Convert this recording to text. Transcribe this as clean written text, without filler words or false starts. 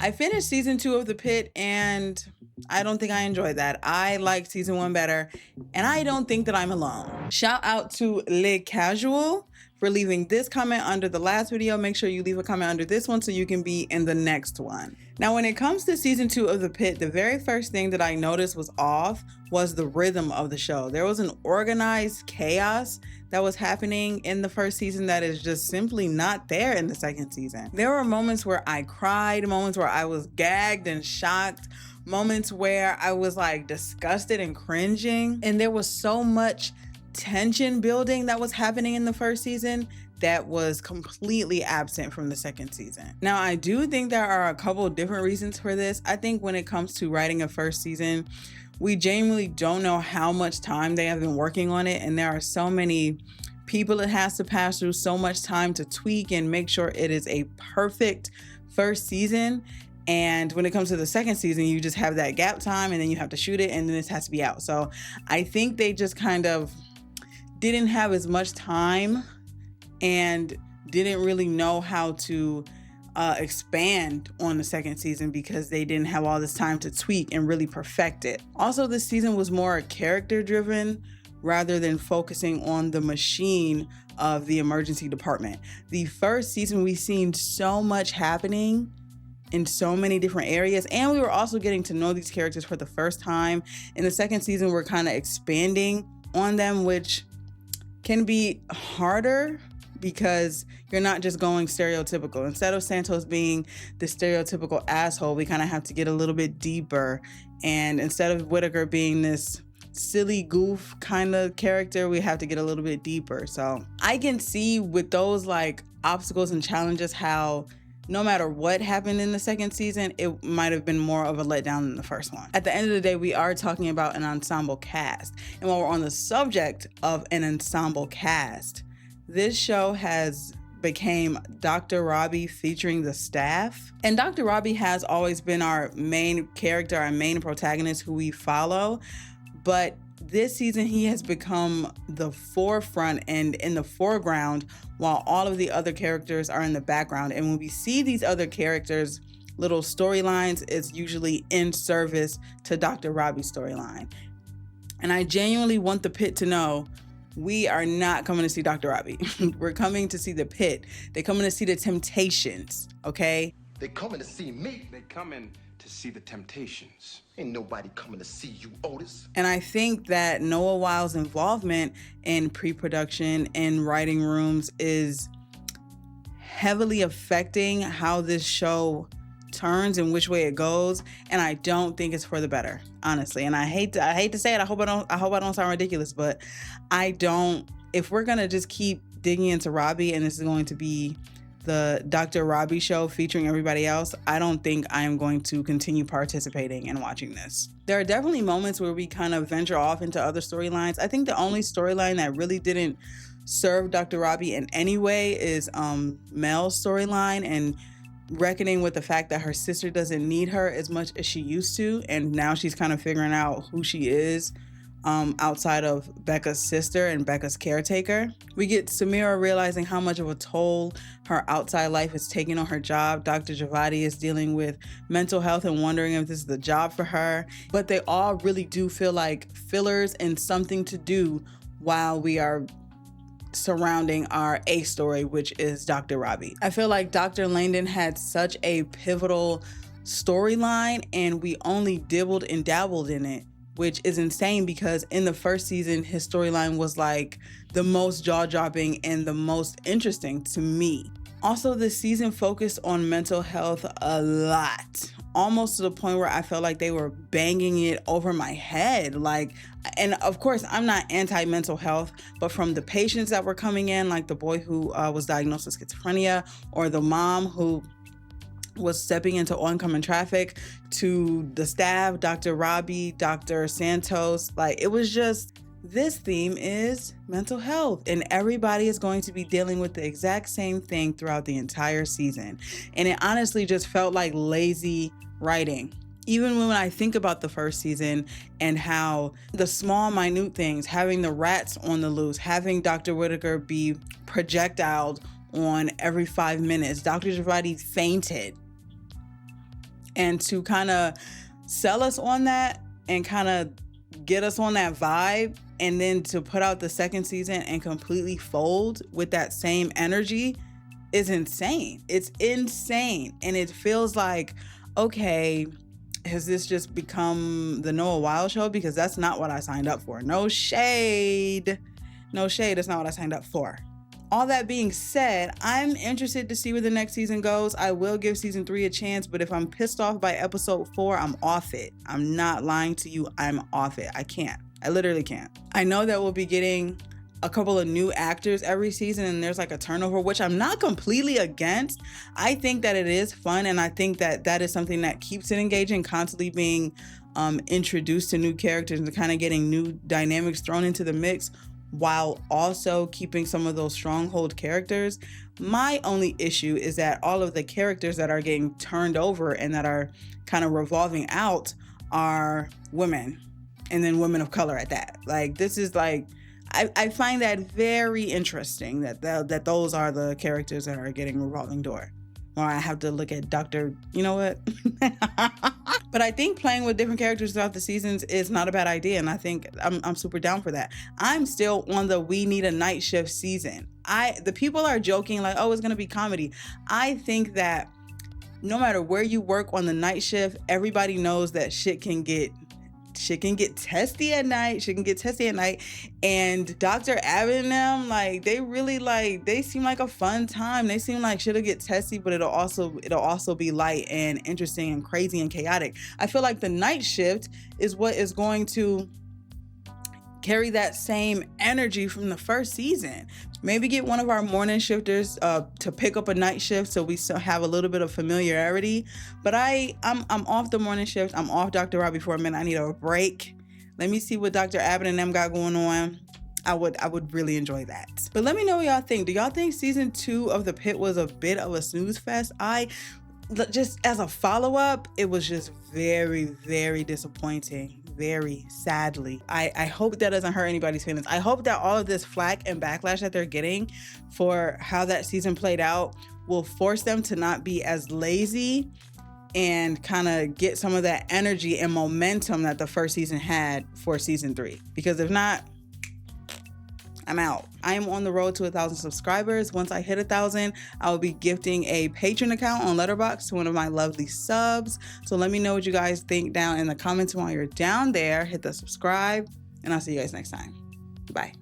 I finished season 2 of The Pitt and I don't think I enjoyed that. I liked season 1 better, and I don't think that I'm alone. Shout out to Le Casual for leaving this comment under the last video. Make sure you leave a comment under this one so you can be in the next one. Now, when it comes to season 2 of The Pitt, the very first thing that I noticed was off was the rhythm of the show. There was an organized chaos that was happening in the first season that is just simply not there in the second season. There were moments where I cried, moments where I was gagged and shocked, moments where I was like disgusted and cringing. And there was so much tension building that was happening in the first season that was completely absent from the second season. Now, I do think there are a couple of different reasons for this. I think when it comes to writing a first season, we genuinely don't know how much time they have been working on it. And there are so many people it has to pass through, so much time to tweak and make sure it is a perfect first season. And when it comes to the second season, you just have that gap time and then you have to shoot it and then this has to be out. So I think they just kind of didn't have as much time and didn't really know how to expand on the second season because they didn't have all this time to tweak and really perfect it. Also, this season was more character driven rather than focusing on the machine of the emergency department. The first season, we seen so much happening in so many different areas, and we were also getting to know these characters for the first time. In the second season, we're kind of expanding on them, which can be harder because you're not just going stereotypical. Instead of Santos being the stereotypical asshole, we kind of have to get a little bit deeper. And instead of Whitaker being this silly goof kind of character, we have to get a little bit deeper. So I can see with those like obstacles and challenges how no matter what happened in the second season, it might have been more of a letdown than the first one. At the end of the day, we are talking about an ensemble cast. And while we're on the subject of an ensemble cast, this show has became Dr. Robbie featuring the staff. And Dr. Robbie has always been our main character, our main protagonist who we follow. But this season, he has become the forefront and in the foreground while all of the other characters are in the background. And when we see these other characters' little storylines, it's usually in service to Dr. Robbie's storyline. And I genuinely want the Pitt to know we are not coming to see Dr. Robbie. We're coming to see the Pitt. They're coming to see the Temptations, okay? They coming to see me. They coming to see the Temptations. Ain't nobody coming to see you, Otis. And I think that Noah Wile's involvement in pre-production and writing rooms is heavily affecting how this show turns and which way it goes. And I don't think it's for the better, honestly. And I hate to say it. I hope I don't sound ridiculous, but I don't. If we're gonna just keep digging into Robbie and this is going to be the Dr. Robbie show featuring everybody else, I don't think I am going to continue participating and watching this. There are definitely moments where we kind of venture off into other storylines. I think the only storyline that really didn't serve Dr. Robbie in any way is Mel's storyline and reckoning with the fact that her sister doesn't need her as much as she used to, and now she's kind of figuring out who she is outside of Becca's sister and Becca's caretaker. We get Samira realizing how much of a toll her outside life is taking on her job. Dr. Javadi is dealing with mental health and wondering if this is the job for her. But they all really do feel like fillers and something to do while we are surrounding our A story, which is Dr. Robbie. I feel like Dr. Langdon had such a pivotal storyline and we only dibbled and dabbled in it, which is insane because in the first season, his storyline was like the most jaw-dropping and the most interesting to me. Also, this season focused on mental health a lot, almost to the point where I felt like they were banging it over my head. And of course, I'm not anti-mental health, but from the patients that were coming in, like the boy who was diagnosed with schizophrenia, or the mom who was stepping into oncoming traffic, to the staff, Dr. Robbie, Dr. Santos, it was just, this theme is mental health and everybody is going to be dealing with the exact same thing throughout the entire season. And it honestly just felt like lazy writing. Even when I think about the first season and how the small, minute things, having the rats on the loose, having Dr. Whitaker be projectiled on every 5 minutes, Dr. Javadi fainted. And to kind of sell us on that and kind of get us on that vibe, and then to put out the second season and completely fold with that same energy is insane. It's insane. And it feels like, okay, has this just become the Noah Wild show? Because that's not what I signed up for. No shade. No shade. That's not what I signed up for. All that being said, I'm interested to see where the next season goes. I will give season 3 a chance, but if I'm pissed off by episode 4, I'm off it. I'm not lying to you. I'm off it. I can't. I literally can't. I know that we'll be getting a couple of new actors every season, and there's like a turnover, which I'm not completely against. I think that it is fun, and I think that that is something that keeps it engaging, constantly being introduced to new characters and kind of getting new dynamics thrown into the mix, while also keeping some of those stronghold characters. My only issue is that all of the characters that are getting turned over and that are kind of revolving out are women, and then women of color at that. Like, this is like, I find that very interesting that those are the characters that are getting revolving door. Or I have to look at Dr. You know what? But I think playing with different characters throughout the seasons is not a bad idea, and I think I'm super down for that. I'm still on the we need a night shift season. The people are joking like, oh, it's gonna be comedy. I think that no matter where you work on the night shift, everybody knows that shit can get testy at night. And Dr. Abbott and them, like, they really they seem like a fun time. They seem like shit'll get testy, but it'll also be light and interesting and crazy and chaotic. I feel like the night shift is what is going to carry that same energy from the first season. Maybe get one of our morning shifters to pick up a night shift so we still have a little bit of familiarity. But I'm off the morning shift. I'm off Dr. Robbie for a minute. I need a break. Let me see what Dr. Abbott and them got going on. I would really enjoy that. But let me know what y'all think. Do y'all think season 2 of The Pitt was a bit of a snooze fest? Just as a follow-up, it was just very, very disappointing. Very sadly. I hope that doesn't hurt anybody's feelings. I hope that all of this flack and backlash that they're getting for how that season played out will force them to not be as lazy and kind of get some of that energy and momentum that the first season had for season 3. Because if not, I'm out. I am on the road to 1,000 subscribers. Once I hit 1,000, I will be gifting a Patreon account on Letterboxd to one of my lovely subs. So let me know what you guys think down in the comments while you're down there. Hit the subscribe, and I'll see you guys next time. Bye.